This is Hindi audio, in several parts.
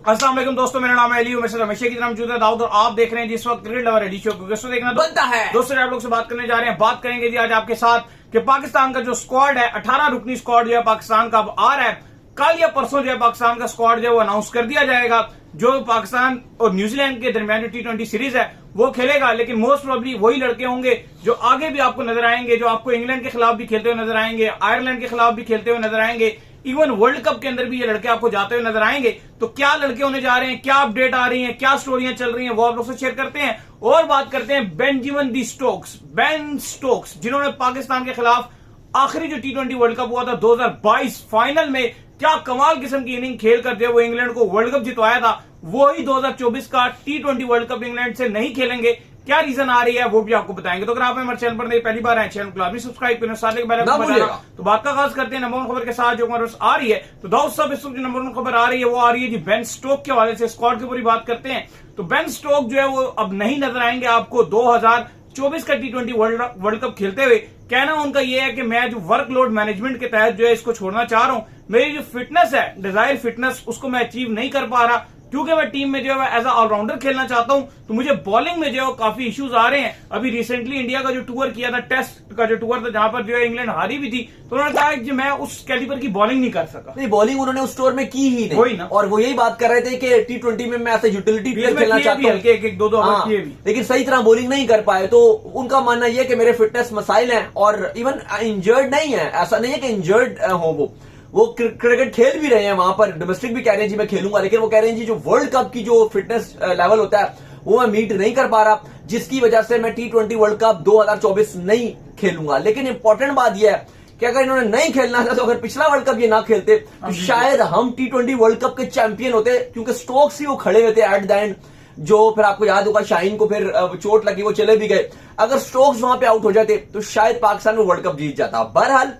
अस्सलाम वालेकुम दोस्तों, मेरा नाम है अली, मैं हमेशा की तरह मौजूद है दाऊद और आप देख रहे हैं जिस वक्त क्रिकेट लवर एडी शो को दोस्तों देखना बनता है। दोस्तों आप लोग से बात करने जा रहे हैं, बात करेंगे जी आज आपके साथ कि पाकिस्तान का जो स्क्वाड है 18 रुकनी स्क्वाड जो है पाकिस्तान का अब आ रहा है। कल या परसों जो है पाकिस्तान का स्क्वाड जो है वो अनाउंस कर दिया जाएगा, जो पाकिस्तान और न्यूजीलैंड के दरमियान जो T20 सीरीज है वो खेलेगा। लेकिन मोस्ट प्रोबेबली वही लड़के होंगे जो आगे भी आपको नजर आएंगे, जो आपको इंग्लैंड के खिलाफ भी खेलते हुए नजर आएंगे, आयरलैंड के खिलाफ भी खेलते हुए नजर आएंगे, इवन वर्ल्ड कप के अंदर भी ये लड़के आपको जाते हुए नजर आएंगे। तो क्या लड़के होने जा रहे हैं, क्या अपडेट आ रही हैं, क्या स्टोरियां चल रही हैं, वो आप लोग से शेयर करते हैं। और बात करते हैं Benjamin D Stokes, Ben Stokes, जिन्होंने पाकिस्तान के खिलाफ आखिरी जो T20 वर्ल्ड कप हुआ था 2022 फाइनल में क्या कमाल किस्म की इनिंग खेल कर जो वो इंग्लैंड को वर्ल्ड कप जितवाया था, वही 2024 का T20 वर्ल्ड कप इंग्लैंड से नहीं खेलेंगे। क्या रीजन आ रही है वो भी आपको बताएंगे। तो अगर आप हमारे चैनल पर नहीं पहली बार आए, चैनल को लाजमी सब्सक्राइब करें, साथ ही बेल आइकन बजाना। तो बात का आगाज करते हैं नंबर 1 खबर के साथ जो हमारे पास आ रही है। तो दाऊद साहब इस वक्त जो नंबर 1 खबर आ रही है वो आ रही है जी बेन स्टोक के हवाले से। स्क्वाड की पूरी बात करते हैं तो बेन स्टोक जो है वो अब नहीं नजर आएंगे आपको 2024 का T20 वर्ल्ड कप खेलते हुए। कहना उनका यह है कि मैं जो वर्कलोड मैनेजमेंट के तहत जो है इसको छोड़ना चाह रहा हूं। मेरी जो फिटनेस है, डिजायर फिटनेस, उसको मैं अचीव नहीं कर पा रहा क्योंकि मैं टीम में जो है एज अ ऑलराउंडर खेलना चाहता हूं। तो मुझे बॉलिंग में जो है काफी इश्यूज आ रहे हैं। अभी रिसेंटली इंडिया का जो टूर किया था, टेस्ट का जो टूर था जहां पर जो है इंग्लैंड हारी भी थी, तो उन्होंने कहा कि मैं उस कैलिबर की बॉलिंग नहीं कर सका। नहीं, बॉलिंग उन्होंने उस टूर में की ही नहीं। वही ना, और वो यही बात कर रहे थे कि T20 में मैं ऐसे यूटिलिटी प्लेयर खेलना चाहता हूं, एक दो किए भी, लेकिन सही तरह बॉलिंग नहीं कर पाए। तो उनका मानना यह है कि मेरे फिटनेस मसाइल हैं और इवन इंजर्ड नहीं है, ऐसा नहीं है कि इंजर्ड हो। वो क्रिकेट खेल भी रहे हैं वहां पर, डोमेस्टिक भी कह रहे हैं जी मैं खेलूंगा, लेकिन वो कह रहे हैं जी जो वर्ल्ड कप की जो फिटनेस लेवल होता है वो मैं मीट नहीं कर पा रहा, जिसकी वजह से मैं T20 वर्ल्ड कप 2024 नहीं खेलूंगा। लेकिन इंपॉर्टेंट बात यह है कि अगर इन्होंने नहीं खेलना था तो अगर पिछला वर्ल्ड कप ये ना खेलते तो शायद हम T20 वर्ल्ड कप के चैंपियन होते, क्योंकि स्टोक्स ही वो खड़े हुए थे एट द एंड। जो फिर आपको याद होगा शाहीन को फिर चोट लगी, वो चले भी गए। अगर स्टोक्स वहां पे आउट हो जाते तो शायद पाकिस्तान में वर्ल्ड कप जीत जाता। बहरहाल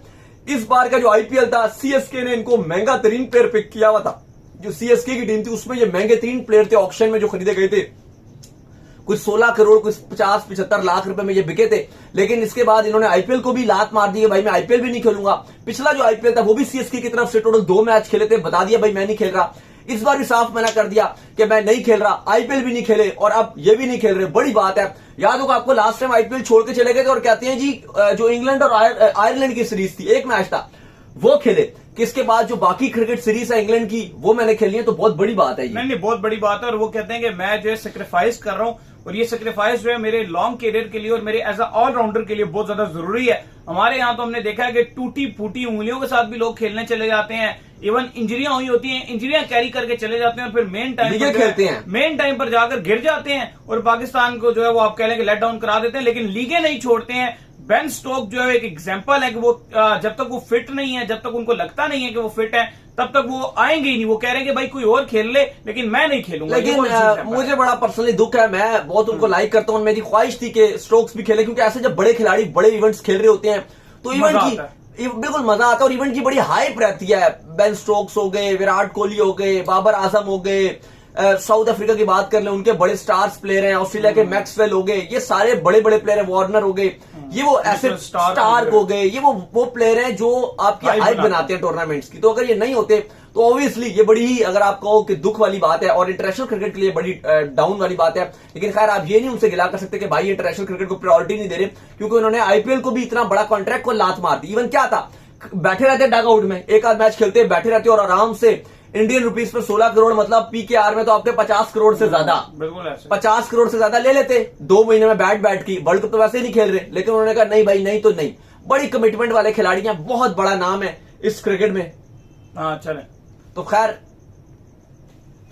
इस बार का जो IPL था, CSK ने इनको महंगा तरीन प्लेयर पिक किया हुआ था। जो CSK की टीम थी उसमें ये महंगे तरीन प्लेयर थे, ऑक्शन में जो खरीदे गए थे। कुछ 16 करोड़, कुछ 50-75 लाख रुपए में ये बिके थे। लेकिन इसके बाद इन्होंने IPL को भी लात मार दी है, भाई मैं IPL भी नहीं खेलूंगा। पिछला जो IPL था वो भी CSK की तरफ से टोटल 2 मैच खेले थे, बता दिया भाई मैं नहीं खेल रहा। इस बार भी साफ मना कर दिया कि मैं नहीं खेल रहा, IPL भी नहीं खेले और अब ये भी नहीं खेल रहे। बड़ी बात है। याद होगा आपको लास्ट टाइम IPL छोड़ के चले गए थे और कहते हैं जी जो इंग्लैंड और आयरलैंड की सीरीज थी, एक मैच था वो खेले, किसके बाद जो बाकी क्रिकेट सीरीज है इंग्लैंड की वो मैंने खेली है। तो बहुत बड़ी बात है ये। नहीं, बहुत बड़ी बात है। और वो कहते हैं कि मैं जो है सेक्रीफाइस कर रहा हूं और ये सेक्रीफाइस जो है मेरे लॉन्ग करियर के लिए और मेरे एज अ ऑलराउंडर के लिए बहुत ज्यादा जरूरी है। हमारे यहाँ तो हमने देखा है कि टूटी फूटी उंगलियों के साथ भी लोग खेलने चले जाते हैं, इवन इंजरियां हुई होती हैं, इंजरियां कैरी करके चले जाते हैं और फिर मेन टाइम पर खेलते हैं, मेन टाइम पर जाकर गिर जाते हैं और पाकिस्तान को जो है वो आप कह लें कि लेट डाउन करा देते हैं, लेकिन लीगें नहीं छोड़ते हैं। बेन स्टोक जो है एक एग्जांपल है कि वो जब तक वो फिट नहीं है, जब तक उनको लगता नहीं है कि वो फिट है, तब तक वो आएंगे ही नहीं। वो कह रहे हैं कि भाई कोई और खेल ले लेकिन मैं नहीं खेलूंगा। लेकिन मुझे बड़ा पर्सनली दुख है, मैं बहुत उनको लाइक करता हूँ, मेरी ख्वाहिश थी कि स्टोक्स भी खेले, क्योंकि ऐसे जब बड़े खिलाड़ी बड़े इवेंट्स खेल रहे होते हैं तो इवेंट की बिल्कुल मजा आता है और इवेंट की बड़ी हाइप रहती है। बेन स्टोक्स हो गए, विराट कोहली हो गए, बाबर आजम हो गए, साउथ अफ्रीका की बात कर ले, उनके बड़े स्टार्स प्लेयर हैं, ऑस्ट्रेलिया के मैक्सवेल हो गए, ये सारे बड़े बड़े प्लेयर हैं, वार्नर हो गए, ये वो ऐसे स्टार हो गए, ये वो प्लेयर हैं जो आपकी हाइप बनाते हैं टूर्नामेंट्स की। तो अगर ये नहीं होते तो ऑब्वियसली ये बड़ी ही, अगर आप कहो कि दुख वाली बात है और इंटरनेशनल क्रिकेट के लिए बड़ी डाउन वाली बात है। लेकिन खैर आप ये नहीं उनसे गिला कर सकते कि भाई इंटरनेशनल क्रिकेट को प्रायोरिटी नहीं दे रहे, क्योंकि उन्होंने IPL को भी इतना बड़ा कॉन्ट्रैक्ट को लात मार दी। इवन क्या था, बैठे रहते डग आउट में, एक आध मैच खेलते बैठे रहते और आराम से इंडियन रुपीस पर 16 करोड़, मतलब PKR में तो आपके 50 करोड़ से ज्यादा, 50 करोड़ से ज्यादा ले लेते 2 महीने में बैठ की। वर्ल्ड कप तो वैसे ही नहीं खेल रहे, लेकिन उन्होंने कहा नहीं भाई नहीं तो नहीं। बड़ी कमिटमेंट वाले खिलाड़ी हैं, बहुत बड़ा नाम है इस क्रिकेट में। हाँ चले, तो खैर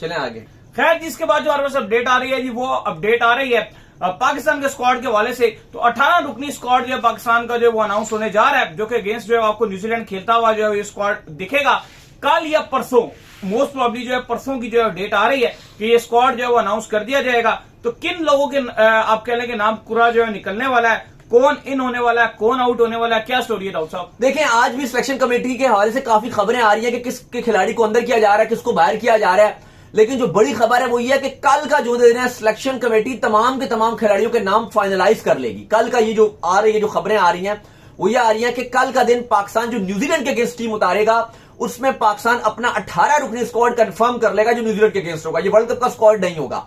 चलें आगे। खैर जिसके बाद जो हमारे पास अपडेट आ रही है जी, वो अपडेट आ रही है पाकिस्तान के स्क्वाड के हवाले से। तो 18 रुकनी स्क्वाड जो है पाकिस्तान का जो वो अनाउंस होने जा रहा है, जो कि अगेंस्ट जो है आपको न्यूजीलैंड खेलता हुआ जो है ये स्क्वाड दिखेगा कल या परसों। मोस्ट प्रोबेबली जो है परसों की जो है डेट आ रही है कि ये स्क्वाड जो है वो अनाउंस कर दिया जाएगा। तो किन लोगों के आप कह लें कि नाम पूरा जो है निकलने वाला है, कौन इन होने वाला है, कौन आउट होने वाला है, क्या स्टोरी है डॉक्टर साहब? देखिए आज भी सिलेक्शन कमेटी के हवाले से काफी खबरें आ रही है कि किस खिलाड़ी को अंदर किया जा रहा है, किसको बाहर किया जा रहा है। लेकिन जो बड़ी खबर है वो ये है कि कल का जो दिन है सिलेक्शन कमेटी तमाम के तमाम खिलाड़ियों के नाम फाइनलाइज कर लेगी। कल का ये जो आ रही है, जो खबरें आ रही हैं वो ये आ रही है कि कल का दिन पाकिस्तान जो न्यूजीलैंड के अगेंस्ट टीम उतारेगा उसमें पाकिस्तान अपना 18 रुकनी स्क्वाड कंफर्म कर लेगा जो न्यूजीलैंड के अगेंस्ट होगा। ये वर्ल्ड कप का स्क्वाड नहीं होगा।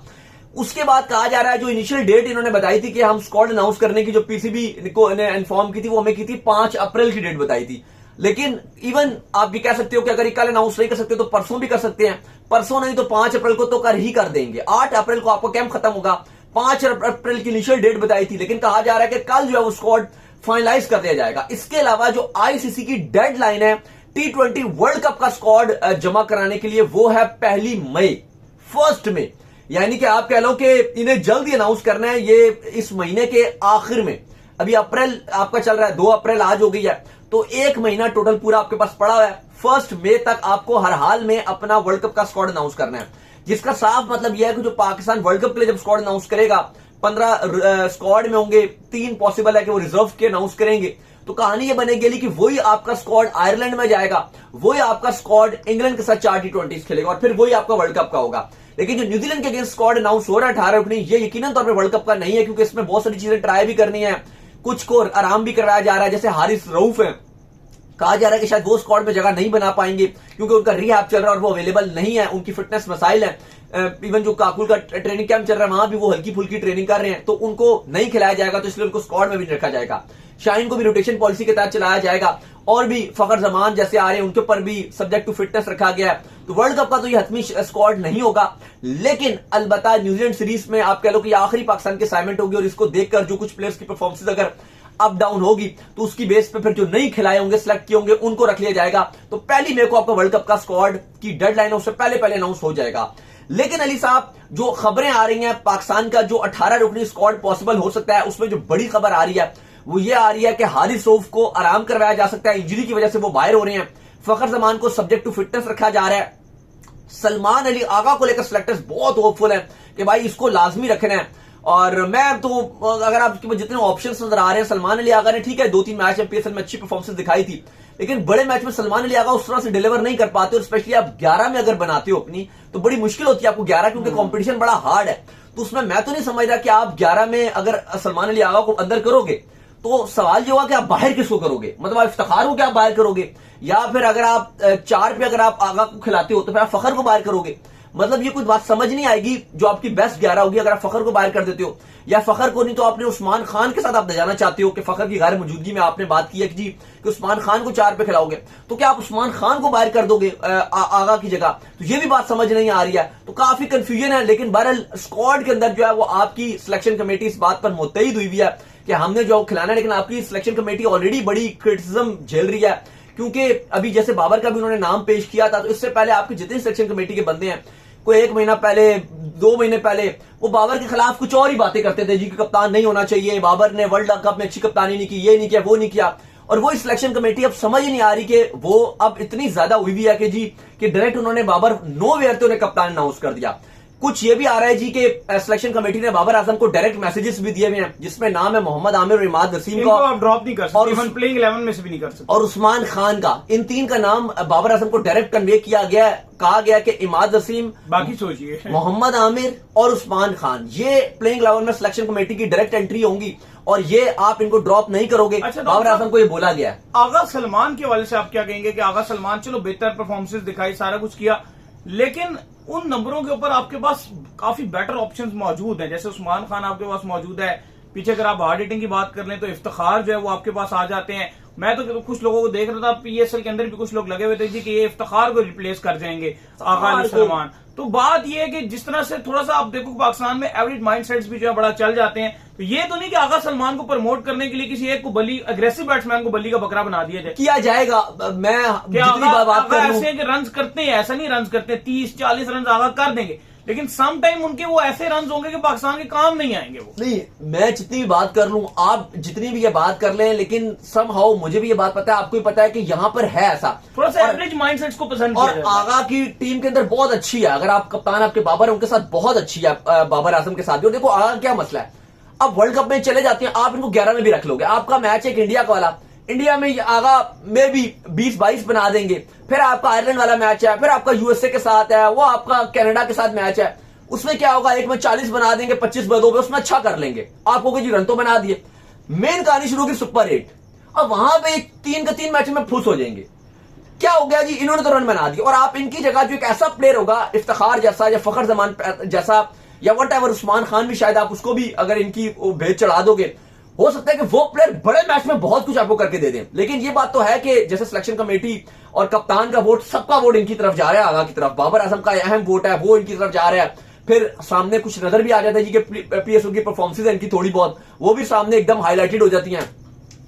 उसके बाद कहा जा रहा है जो इनिशियल डेट इन्होंने बताई थी कि हम स्क्वाड अनाउंस करने की, जो पीसीबी को इन्फॉर्म की थी, वो हमें की थी 5 अप्रैल की डेट बताई थी। लेकिन इवन आप भी कह सकते हो कि अगर कल अनाउंस नहीं कर सकते तो परसों भी कर सकते हैं, परसों नहीं तो 5 अप्रैल को तो कर देंगे। 8 अप्रैल को आपका कैंप खत्म होगा, 5 अप्रैल की इनिशियल डेट बताई थी, लेकिन कहा जा रहा है कि कल जो है वो स्क्वाड फाइनलाइज कर दिया जाएगा। इसके अलावा जो आईसीसी की डेडलाइन है T20 वर्ल्ड कप का स्क्वाड जमा कराने के लिए, वो है 1 मई, 1 मई, यानी कि आप कह लो कि इन्हें जल्द ही अनाउंस करना है, ये इस महीने के आखिर में। अभी अप्रैल आपका चल रहा है, 2 अप्रैल आज हो गई है, तो 1 महीना टोटल पूरा आपके पास पड़ा हुआ है। 1 मई तक आपको हर हाल में अपना वर्ल्ड कप का स्क्वाड अनाउंस करना है, जिसका साफ मतलब यह है कि जो पाकिस्तान वर्ल्ड कप के लिए जब स्क्वाड अनाउंस करेगा, 15 स्क्वाड में होंगे, 3 पॉसिबल है कि वो रिजर्व के अनाउंस करेंगे। तो कहानी ये बनेगी कि वही आपका स्क्वाड आयरलैंड में जाएगा, वही आपका स्क्वाड इंग्लैंड के साथ 4 T20 खेलेगा और फिर वही आपका वर्ल्ड कप का होगा। लेकिन जो न्यूजीलैंड के अगेंस्ट स्क्वाड अनाउंस हो रहा है 18 रुकनी, ये यकीनन तौर पर वर्ल्ड कप का नहीं है, क्योंकि इसमें बहुत सारी चीजें ट्राई भी करनी है, कुछ को आराम भी करवाया जा रहा है। जैसे हारिस रऊफ है, कहा जा रहा है कि शायद वो स्क्वाड में जगह नहीं बना पाएंगे क्योंकि उनका रिहैब चल रहा है और वो अवेलेबल नहीं है, उनकी फिटनेस मसाइल है। इवन जो काकुल का ट्रेनिंग कैंप चल रहा है वहां भी वो हल्की फुल्की ट्रेनिंग कर रहे हैं, तो उनको नहीं खिलाया जाएगा, तो इसलिए उनको स्क्वाड में भी रखा जाएगा। शाहीन को भी रोटेशन पॉलिसी के तहत चलाया जाएगा, और भी फखर जमान जैसे आ रहे हैं उनके ऊपर भी सब्जेक्ट टू फिटनेस रखा गया है। तो वर्ल्ड कप का तो ये हतमी स्क्वाड नहीं होगा, लेकिन अलबत्ता न्यूजीलैंड सीरीज में आप कह लो कि आखिरी पाकिस्तान की असाइनमेंट होगी, और इसको देखकर जो कुछ प्लेयर्स की परफॉर्मेंस अगर अप डाउन होगी तो उसकी बेस पे फिर जो नहीं खिलाए होंगे, सिलेक्ट किए होंगे, उनको रख लिया जाएगा। तो 1 मई को आपका वर्ल्ड कप का स्क्वाड की डेडलाइन है, उससे पहले अनाउंस हो जाएगा। लेकिन अली साहब, जो खबरें आ रही हैं पाकिस्तान का जो 18 रुकनी स्क्वाड पॉसिबल हो सकता है, उसमें जो बड़ी खबर आ रही है वो ये आ रही है कि हारिस रऊफ को आराम करवाया जा सकता है, इंजरी की वजह से वो बाहर हो रहे हैं। फखर जमान को सब्जेक्ट टू फिटनेस रखा जा रहा है। सलमान अली आगा को लेकर सिलेक्टर्स बहुत होपफुल है कि भाई इसको लाजमी रखना है। और मैं तो, अगर आपके जितने ऑप्शंस नजर आ रहे हैं, सलमान अली आगा ने ठीक है 2-3 मैच में PSL में अच्छी परफॉर्मेंस दिखाई थी, लेकिन बड़े मैच में सलमान अली आगा उस तरह से डिलीवर नहीं कर पाते, और स्पेशली आप 11 में अगर बनाते हो अपनी, तो बड़ी मुश्किल होती है आपको 11, क्योंकि कंपटीशन बड़ा हार्ड है। तो उसमें मैं तो नहीं समझ रहा कि आप 11 में अगर सलमान अली आगा को अंदर करोगे तो सवाल ये होगा कि आप बाहर किसको करोगे, मतलब आप इफ्तिखार को क्या बाहर करोगे, या फिर अगर आप 4 पे अगर आप आगा को खिलाते हो तो फिर आप फखर को बाहर करोगे। मतलब ये कुछ बात समझ नहीं आएगी। जो आपकी बेस्ट 11 होगी, अगर आप फखर को बाहर कर देते हो, या फखर को नहीं तो आपने उस्मान खान के साथ आप जाना चाहते हो कि फखर की गैर मौजूदगी में आपने बात की है कि जी कि उस्मान खान को 4 पे खिलाओगे, तो क्या आप उस्मान खान को बाहर कर दोगे आगा की जगह? तो ये भी बात समझ नहीं आ रही है, तो काफी कंफ्यूजन है। लेकिन बहरहाल स्क्वाड के अंदर जो है वो आपकी सिलेक्शन कमेटी इस बात पर मुत्तहिद हुई है कि हमने जो खिलाना है, लेकिन आपकी सिलेक्शन कमेटी ऑलरेडी बड़ी क्रिटिसिज्म झेल रही है, क्योंकि अभी जैसे बाबर का भी उन्होंने नाम पेश किया था, तो इससे पहले आपके जितने सिलेक्शन कमेटी के बंदे हैं, कोई 1 महीना पहले, 2 महीने पहले वो बाबर के खिलाफ कुछ और ही बातें करते थे, जी कि कप्तान नहीं होना चाहिए, बाबर ने वर्ल्ड कप में अच्छी कप्तानी नहीं की, ये नहीं किया, वो नहीं किया। और वो सिलेक्शन कमेटी अब समझ ही नहीं आ रही कि वो अब इतनी ज्यादा हुई भी है कि जी कि डायरेक्ट उन्होंने बाबर नो वेयर तो उन्हें कप्तान अनाउंस कर दिया। कुछ ये भी आ रहा है जी कि सिलेक्शन कमेटी ने बाबर आजम को डायरेक्ट मैसेजेस भी दिए हुए हैं, जिसमें नाम है मोहम्मद आमिर और इमाद वसीम का, आप ड्रॉप नहीं कर सकते, और इवन प्लेइंग 11 में से भी नहीं कर सकते, और उस्मान खान का। इन 3 का नाम बाबर आजम को डायरेक्ट कन्वे किया गया है। कहा गया कि इमाद वसीम, बाकी सोचिए, मोहम्मद आमिर और उस्मान खान, ये प्लेइंग 11 में सिलेक्शन कमेटी की डायरेक्ट एंट्री होंगी, और ये आप इनको ड्रॉप नहीं करोगे। अच्छा, बाबर आजम को ये बोला गया है। आगा सलमान के हवाले से आप क्या कहेंगे कि आगा सलमान चलो बेहतर परफॉर्मेंसेस दिखाई, सारा कुछ किया, लेकिन उन नंबरों के ऊपर आपके पास काफी बेटर ऑप्शंस मौजूद हैं। जैसे उस्मान खान आपके पास मौजूद है, पीछे अगर आप हार्ड हिटिंग की बात कर लें तो इफ्तिखार जो है वो आपके पास आ जाते हैं। मैं तो कुछ लोगों को देख रहा था PSL के अंदर भी कुछ लोग लगे हुए थे जी कि ये इफ्तिखार को रिप्लेस कर जाएंगे आगा अली सलमान। तो बात ये है कि जिस तरह से थोड़ा सा आप देखो पाकिस्तान में एवरेज माइंडसेट्स भी जो है बड़ा चल जाते हैं, तो ये तो नहीं कि आगा सलमान को प्रमोट करने के लिए किसी एक को बली, अग्रेसिव बैट्समैन को बली का बकरा बना दिया जाए। किया जाएगा। मैं जितनी बात कर ऐसे कि रन करते हैं, ऐसा नहीं रन करते, 30-40 रन आगा कर देंगे, लेकिन सम टाइम उनके वो ऐसे रन होंगे कि पाकिस्तान के काम नहीं आएंगे। वो नहीं, मैं जितनी भी बात कर लूं, आप जितनी भी ये बात कर लें, लेकिन समहाउ मुझे भी ये बात पता है, आपको भी पता है कि यहाँ पर है ऐसा थोड़ा सा एवरेज माइंडसेट्स को पसंद और आगा की टीम के अंदर बहुत अच्छी है। अगर आप कप्तान आपके बाबर है, उनके साथ बहुत अच्छी है, बाबर आजम के साथ भी। और देखो आगा क्या मसला है, अब वर्ल्ड कप में चले जाते हैं, आप इनको 11 में भी रख लोगे, आपका मैच एक इंडिया का वाला, इंडिया में आगा में भी 20-22 बना देंगे, फिर आपका आयरलैंड वाला मैच है, फिर आपका USA के साथ है, वो आपका कनाडा के साथ मैच है, उसमें क्या होगा, एक में 40 बना देंगे, 25 बदो पे उसमें अच्छा कर लेंगे, आपको जी रन तो बना दिए। मेन कहानी शुरू होगी सुपर 8, अब वहां पे 3 के 3 मैच में फुस हो जाएंगे। क्या हो गया जी, इन्होंने तो रन बना दिया और आप इनकी जगह जो एक ऐसा प्लेयर होगा इफ्तिखार जैसा या फखर जमान जैसा या वट एवर, उस्मान खान भी शायद आप उसको भी अगर इनकी भेद चढ़ा दोगे, हो सकता है कि वो प्लेयर बड़े मैच में बहुत कुछ आपको करके दे दें। लेकिन ये बात तो है कि जैसे सिलेक्शन कमेटी और कप्तान का वोट, सबका वोट इनकी तरफ जा रहा है, आगा की तरफ। बाबर आजम का अहम वोट है, वो इनकी तरफ जा रहा है। फिर सामने कुछ नजर भी आ जाता है जी कि पीएसएल की परफॉर्मेंस है इनकी थोड़ी बहुत, वो भी सामने एकदम हाईलाइटेड हो जाती हैं।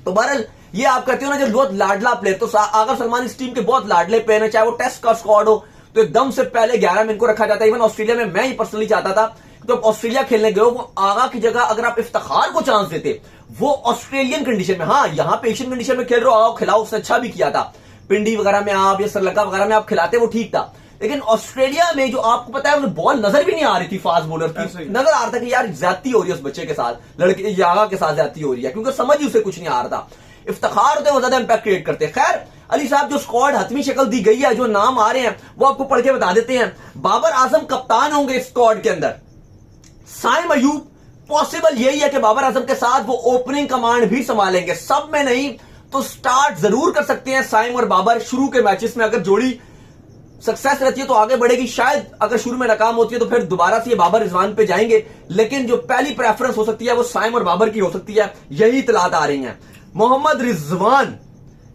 तो बहरहाल ये आप कहते हो ना जब बहुत लाडला प्लेयर, तो आगा सलमान इस टीम के बहुत लाडले प्लेयर है, चाहे वो टेस्ट का स्क्वाड हो तो एकदम से पहले 11 में इनको रखा जाता है। इवन ऑस्ट्रेलिया में मैं ही पर्सनली चाहता था तो ऑस्ट्रेलिया खेलने गए वो आगा की जगह अगर आप इफ्तिखार को चांस देते, वो ऑस्ट्रेलियन कंडीशन में, हाँ यहाँ पे एशियन कंडीशन में खेल रहे हो, आओ खिलाओ, उसने अच्छा भी किया था। पिंडी वगैरह में आप या श्रीलंका वगैरह में आप खिलाते, वो ठीक था। लेकिन ऑस्ट्रेलिया में जो आपको पता है उन्हें बॉल नजर भी नहीं आ रही थी फास्ट बॉलर की, नजर आ रहा था कि यार ज्यादती हो रही है उस बच्चे के साथ, लड़के आगा के साथ ज्यादती हो रही है, क्योंकि समझ ही उसे कुछ नहीं आ रहा था। इफ्तिखार होते वो ज्यादा इंपैक्ट क्रिएट करते। खैर अली साहब, जो स्क्वाड हतमी शक्ल दी गई है, जो नाम आ रहे हैं वो आपको पढ़ के बता देते हैं। बाबर आजम कप्तान होंगे इस स्क्वाड के अंदर। साइम अयूब, पॉसिबल यही है कि बाबर आजम के साथ वो ओपनिंग कमांड भी संभालेंगे, सब में नहीं तो स्टार्ट जरूर कर सकते हैं साइम और बाबर शुरू के मैचेस में। अगर जोड़ी सक्सेस रहती है तो आगे बढ़ेगी, शायद अगर शुरू में नाकाम होती है तो फिर दोबारा से ये बाबर रिजवान पे जाएंगे, लेकिन जो पहली प्रेफरेंस हो सकती है वो साइम और बाबर की हो सकती है, यही इतलात आ रही हैं। मोहम्मद रिजवान,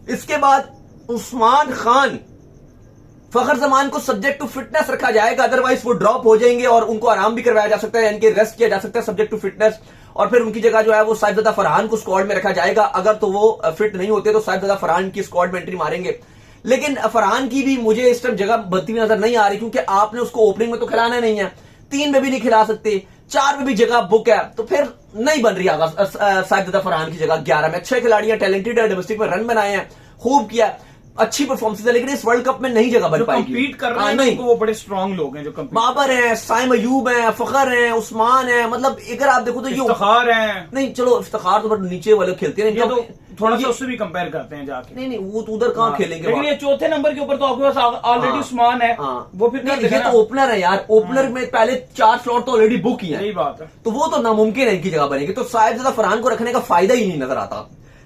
इसके बाद उस्मान खान, फखर जमान को सब्जेक्ट टू फिटनेस रखा जाएगा, अदरवाइज वो ड्रॉप हो जाएंगे और उनको आराम भी करवाया जा सकता है, यानी कि रेस्ट किया जा सकता है सब्जेक्ट टू फिटनेस। और फिर उनकी जगह जो है वो साहिबजादा फरहान को स्क्वाड में रखा जाएगा। अगर तो वो फिट नहीं होते तो साहिबजादा फरहान की स्क्वाड में एंट्री मारेंगे। लेकिन फरहान की भी मुझे इस टाइम जगह बनती हुई नजर नहीं आ रही, क्योंकि आपने उसको ओपनिंग में तो खिलाना नहीं है, 3 में भी नहीं खिला सकते, 4 में भी जगह बुक है, तो फिर नहीं बन रही साहिबजादा फरहान की जगह 11 में। अच्छे खिलाड़ी हैं, टैलेंटेड है, डोमेस्टिक में रन बनाए हैं, खूब किया, अच्छी परफॉर्मेंस है, लेकिन इस वर्ल्ड कप में नहीं जगह बन पाएगी। कंपीट कर रहे हैं नहीं, वो बड़े स्ट्रांग लोग हैं जो कंपीट। बाबर हैं, साइम अयूब हैं, फखर हैं, उस्मान हैं, मतलब अगर आप देखो तो ये इफ्तिखार हैं। नहीं चलो इफ्तिखार तो नीचे वाले खेलते हैं, ये तो थोड़ा सा उससे भी कंपेयर करते हैं जाके। नहीं वो तो उधर कहाँ खेलेंगे, लेकिन ये चौथे नंबर के ऊपर तो आपके पास ऑलरेडी उस्मान है, वो फिर ये तो ओपनर है यार, ओपनर में पहले 4 स्लॉट तो ऑलरेडी बुक ही है, यही बात है, तो वो तो नामुमकिन है इनकी जगह बनेगी, तो साहिबजादा फरहान को रखने का फायदा ही नहीं नजर आता।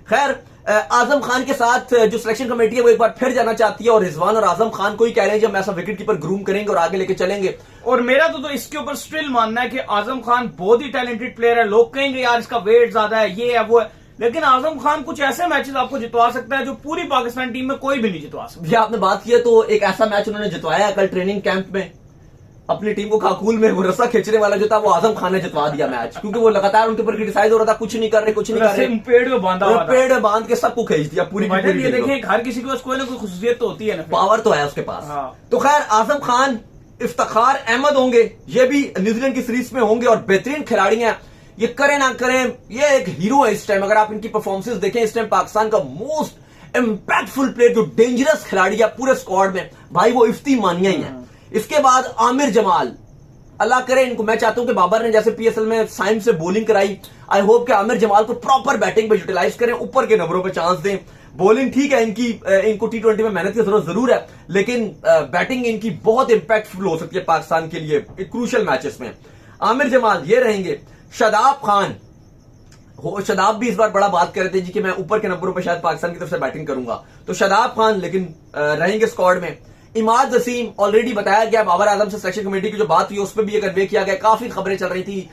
खैर आजम खान के साथ जो सिलेक्शन कमेटी है वो एक बार फिर जाना चाहती है और रिजवान और आजम खान को ही कह रहे हैं जब ऐसा विकेट कीपर ग्रूम करेंगे और आगे लेके चलेंगे। और मेरा तो इसके ऊपर स्टिल मानना है कि आजम खान बहुत ही टैलेंटेड प्लेयर है। लोग कहेंगे यार इसका वेट ज्यादा है, ये है वो है, लेकिन आजम खान कुछ ऐसे मैचेस आपको जितवा सकता है जो पूरी पाकिस्तान टीम में कोई भी नहीं जितवा सकता। ये आपने बात की है तो एक ऐसा मैच उन्होंने जितवाया कल ट्रेनिंग कैंप में, अपनी टीम को खाकुल में वो रस्सा खींचने वाला जो था वो आजम खान ने जितवा दिया मैच, क्योंकि वो लगातार उनके ऊपर क्रिटिसाइज हो रहा था, कुछ नहीं कर रहे, कुछ नहीं कर रहे, पेड़ में बांधा हुआ था, पेड़ में बांध के सबको खींच दिया पूरी। ये देखिए हर किसी के पास कोई ना कोई खुशियत तो होती है ना, पावर तो है उसके पास। तो खैर आजम खान, इफ्तिखार अहमद होंगे, ये भी न्यूजीलैंड की सीरीज में होंगे और बेहतरीन खिलाड़ी हैं, ये करें ना करें ये एक हीरो है इस टाइम। अगर आप इनकी परफॉर्मेंस देखें इस टाइम पाकिस्तान का मोस्ट इंपैक्टफुल प्लेयर, जो डेंजरस खिलाड़ी है पूरे स्क्वाड में, भाई वो इफ्ती मानिया ही है। इसके बाद आमिर जमाल, अल्लाह करे इनको, मैं चाहता हूं कि बाबर ने जैसे पीएसएल में साइम से बॉलिंग कराई, आई होप कि आमिर जमाल को प्रॉपर बैटिंग पे यूटिलाइज करें, ऊपर के नंबरों पे चांस दें। बॉलिंग ठीक है इनकी, इनको T20 में मेहनत की जरूरत जरूर है, लेकिन बैटिंग इनकी बहुत इंपैक्टफुल हो सकती है पाकिस्तान के लिए क्रूशियल मैचेस में। आमिर जमाल ये रहेंगे। शादाब खान, शादाब भी इस बार बड़ा बात कर रहे थे जी कि मैं ऊपर के नंबरों पर शायद पाकिस्तान की तरफ से बैटिंग करूंगा, तो शादाब खान लेकिन रहेंगे स्क्वाड में। इमाद वसीम ऑलरेडी बताया गया, बाबर आजम से सिलेक्शन कमेटी की जो बात हुई उस पर भी ये कन्वे किया गया, काफी खबरें चल रही थी,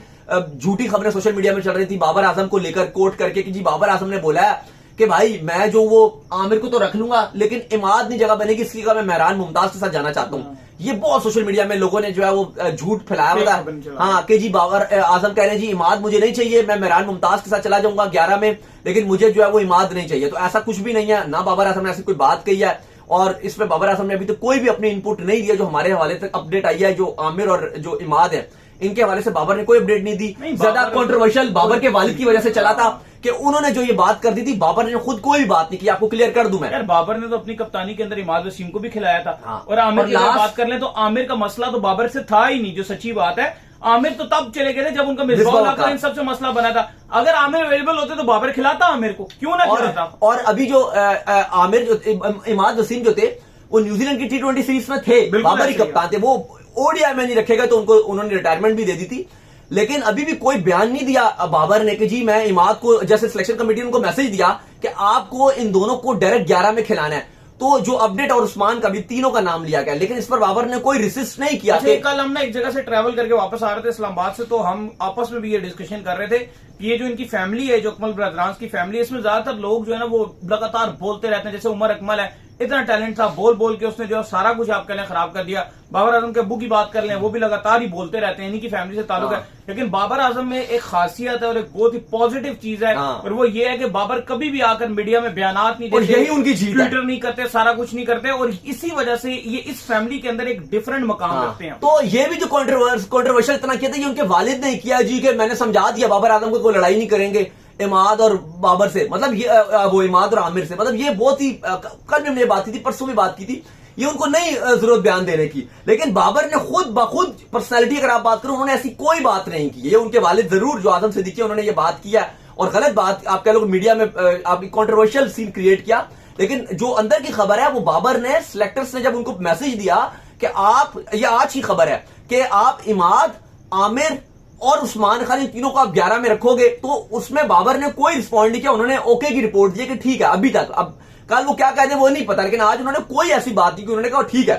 झूठी खबरें सोशल मीडिया में चल रही थी बाबर आजम को लेकर, कोट करके कि जी बाबर आजम ने बोला है कि भाई मैं जो वो आमिर को तो रख लूंगा लेकिन इमाद नहीं जगह बनेगी, इसलिए का मैं मेहरान मुमताज के साथ जाना चाहता हूँ। ये बहुत सोशल मीडिया में लोगों ने जो है वो झूठ फैलाया हुआ था, हाँ कि जी बाबर आजम कह रहे हैं जी इमाद मुझे नहीं चाहिए, मैं मेहरान मुमताज के साथ चला जाऊंगा 11 में, लेकिन मुझे जो है वो इमाद नहीं चाहिए। तो ऐसा कुछ भी नहीं है, ना बाबर आजम ने ऐसी कोई बात कही है और इसमें बाबर आजम ने अभी तो कोई भी अपनी इनपुट नहीं दिया। जो हमारे हवाले तक अपडेट आई है, जो आमिर और जो इमाद है इनके हवाले से बाबर ने कोई अपडेट नहीं दी। ज्यादा कंट्रोवर्शियल बाबर के वालिद की वजह से चला था कि उन्होंने जो ये बात कर दी थी, बाबर ने खुद कोई भी बात नहीं की। आपको क्लियर कर दूं मैं, यार बाबर ने तो अपनी कप्तानी के अंदर इमाद वसीम को भी खिलाया था। हाँ। और आमिर की बात कर लें तो आमिर का मसला तो बाबर से था ही नहीं, जो सच्ची बात है। आमिर तो तब चले गए थे जब उनका मिसबाह इन सबसे मसला बना था। अगर आमिर अवेलेबल होते तो बाबर खिलाता आमिर को, क्यों ना खिलाता। और अभी जो आमिर जो इमाद वसीम जो थे वो न्यूजीलैंड की T20 सीरीज में थे, बाबर ही कप्तान थे, वो ओडीआई में नहीं रखेगा तो उनको उन्होंने रिटायरमेंट भी दे दी थी। लेकिन अभी भी कोई बयान नहीं दिया बाबर ने कि जी मैं इमाद को, जैसे सिलेक्शन कमेटी ने उनको मैसेज दिया कि आपको इन दोनों को डायरेक्ट 11 में खिलाना है, तो जो अपडेट और उस्मान का भी तीनों का नाम लिया गया, लेकिन इस पर बाबर ने कोई रिसिस्ट नहीं किया। अच्छा, कल हम ना एक जगह से ट्रैवल करके वापस आ रहे थे इस्लामाबाद से, तो हम आपस में भी ये डिस्कशन कर रहे थे कि ये जो इनकी फैमिली है, जो अकमल ब्रदरांस की फैमिली है, इसमें ज्यादातर लोग जो है ना वो लगातार बोलते रहते हैं। जैसे उमर अकमल है, इतना टैलेंट था, बोल बोल के उसने जो सारा कुछ आप कह लें खराब कर दिया। बाबर आजम के अब्बू की बात कर लें, वो भी लगातार ही बोलते रहते हैं, इन्हीं की फैमिली से ताल्लुक है। लेकिन बाबर आजम में एक खासियत है और एक बहुत ही पॉजिटिव चीज है, और वो ये है कि बाबर कभी भी आकर मीडिया में बयानात नहीं देते, यही उनकी जीत है। ट्विटर नहीं करते, सारा कुछ नहीं करते, और इसी वजह से ये इस फैमिली के अंदर एक डिफरेंट मकाम रखते हैं। तो ये भी जो कॉन्ट्रोवर्शियल इतना किया था, ये उनके वालिद ने किया जी, कि मैंने समझा दिया बाबर आजम को कोई लड़ाई नहीं करेंगे इमाद और बाबर से, मतलब ये वो इमाद और आमिर से, मतलब ये बहुत ही कल भी हमने बात की थी, परसों भी बात की थी, ये उनको नहीं जरूरत बयान देने की। लेकिन बाबर ने खुद बखुद पर्सनैलिटी अगर आप बात करो, उन्होंने ऐसी कोई बात नहीं की। ये उनके वालिद जरूर जो आजम सिद्दीकी उन्होंने ये बात किया और गलत बात आप कह लो मीडिया में आपकी कंट्रोवर्शियल सीन क्रिएट किया। लेकिन जो अंदर की खबर है वो बाबर ने, सिलेक्टर्स ने जब उनको मैसेज दिया कि आप, ये आज की खबर है कि आप इमाद, आमिर और उस्मान खान इन तीनों को आप 11 में रखोगे, तो उसमें बाबर ने कोई रिस्पॉन्ड नहीं किया। उन्होंने ओके की रिपोर्ट दी कि ठीक है अभी तक, अब कल वो क्या कहते हैं वो नहीं पता, लेकिन आज उन्होंने कोई ऐसी बात नहीं की, उन्होंने कहा ठीक है।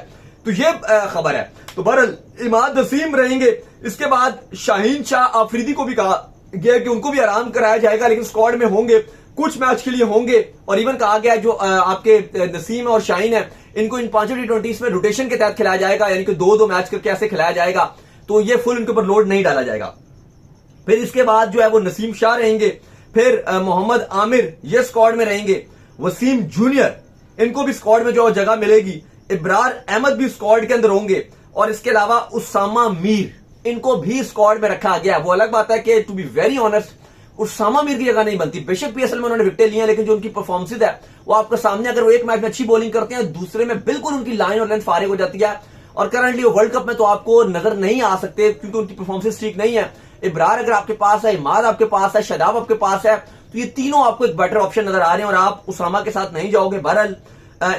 तो ये खबर है। तो बहरहाल इमाद नसीम रहेंगे। इसके बाद शाहीन शाह आफरीदी को भी कहा गया कि उनको भी आराम कराया जाएगा, लेकिन स्क्वाड में होंगे, कुछ मैच के लिए होंगे। और इवन कहा गया जो आपके नसीम और शाहीन है, इनको इन 5 T20 में रोटेशन के तहत खिलाया जाएगा, यानी कि 2-2 मैच करके ऐसे खिलाया जाएगा, तो ये फुल इनके ऊपर लोड नहीं डाला जाएगा। फिर इसके बाद जो है वो नसीम शाह रहेंगे, फिर मोहम्मद आमिर ये स्क्वाड में रहेंगे, वसीम जूनियर इनको भी स्क्वाड में जो जगह मिलेगी, इब्रार अहमद भी स्क्वाड के अंदर होंगे, और इसके अलावा उसामा मीर इनको भी स्क्वाड में रखा गया। वो अलग बात है कि to be very honest Usama Mir की जगह नहीं बनती। बेशक पीएसएल में उन्होंने विकेटें ली हैं, लेकिन जो उनकी परफॉर्मेंस है वो आपके सामने, अगर वो एक मैच में अच्छी बॉलिंग करते हैं, दूसरे में बिल्कुल उनकी लाइन और लेंथ फारिग हो जाती है, और करंटली वो वर्ल्ड कप में तो आपको नजर नहीं आ सकते क्योंकि उनकी परफॉर्मेंस ठीक नहीं है। इब्रार अगर आपके पास है, इमाद आपके पास है, शादाब आपके पास है, तो ये तीनों आपको एक बेटर ऑप्शन नजर आ रहे हैं, और आप उसामा के साथ नहीं जाओगे। बहरहाल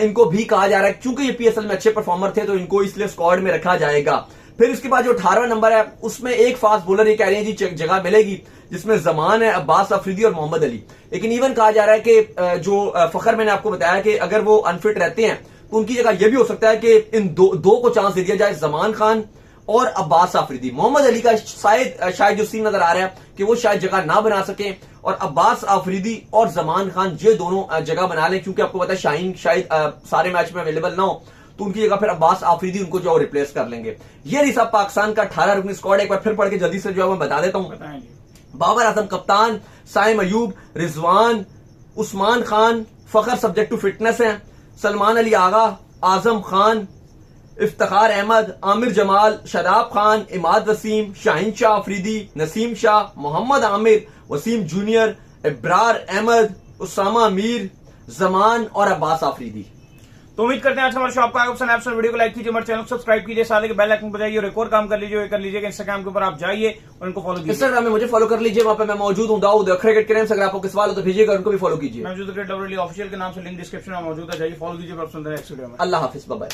इनको भी कहा जा रहा है क्योंकि ये पीएसएल में अच्छे परफॉर्मर थे, तो इनको इसलिए स्क्वाड में रखा जाएगा। फिर इसके बाद जो 18वां नंबर है उसमें एक फास्ट बॉलर ये कह रहे हैं जी जगह मिलेगी, जिसमें जमान है, अब्बास अफरीदी और मोहम्मद अली। लेकिन इवन कहा जा रहा है कि जो फखर मैंने आपको बताया कि अगर वो अनफिट रहते हैं तो उनकी जगह यह भी हो सकता है कि इन दो को चांस दे दिया जाए, जमान खान और अब्बास आफरीदी। मोहम्मद अली का शायद जो सीन नजर आ रहा है कि वो शायद जगह ना बना सके, और अब्बास आफरीदी और जमान खान ये दोनों जगह बना लें, क्योंकि आपको पता है शाहीन शायद सारे मैच में अवेलेबल ना हो, तो उनकी जगह फिर अब्बास आफरीदी उनको जो रिप्लेस कर लेंगे। ये नहीं सब पाकिस्तान का 18 रुकनी स्क्वाड। एक बार फिर पढ़ के जल्दी से जो है मैं बता देता हूं। बाबर आजम कप्तान, साइम अयूब, रिजवान, उस्मान खान, फखर सब्जेक्ट टू फिटनेस है, सलमान अली आगा, आजम खान, इफ्तिखार अहमद, आमिर जमाल, शादाब खान, इमाद वसीम, शाहीन शाह आफरीदी, नसीम शाह, मोहम्मद आमिर, वसीम जूनियर, इब्रार अहमद, उसामा मीर, जमान और अब्बास आफरीदी। तो उम्मीद करते हैं आज हमारे शो आपको आएगा पसंद। आप वीडियो को लाइक कीजिए, हमारे चैनल को सब्सक्राइब कीजिए, साथ ही बेल आइकन बजाइए और एक और काम कर लीजिए, इंस्टाग्राम के ऊपर आप जाइए और उनको फॉलो कीजिए। इंस्टाग्राम में मुझे फॉलो कर लीजिए, वहां पे मैं मौजूद हूं। दाऊद क्रिकेट के नाम से अगर आपको किस सवाल हो तो भेजिएगा, उनको भी फॉलो कीजिए। मैं ऑफिशियल के नाम से लिंक डिस्क्रिप्शन में मौजूद है, जाइए फॉलो कीजिए। पसंद है नेक्स्ट वीडियो में। अल्लाह हाफिज, बाय बाय।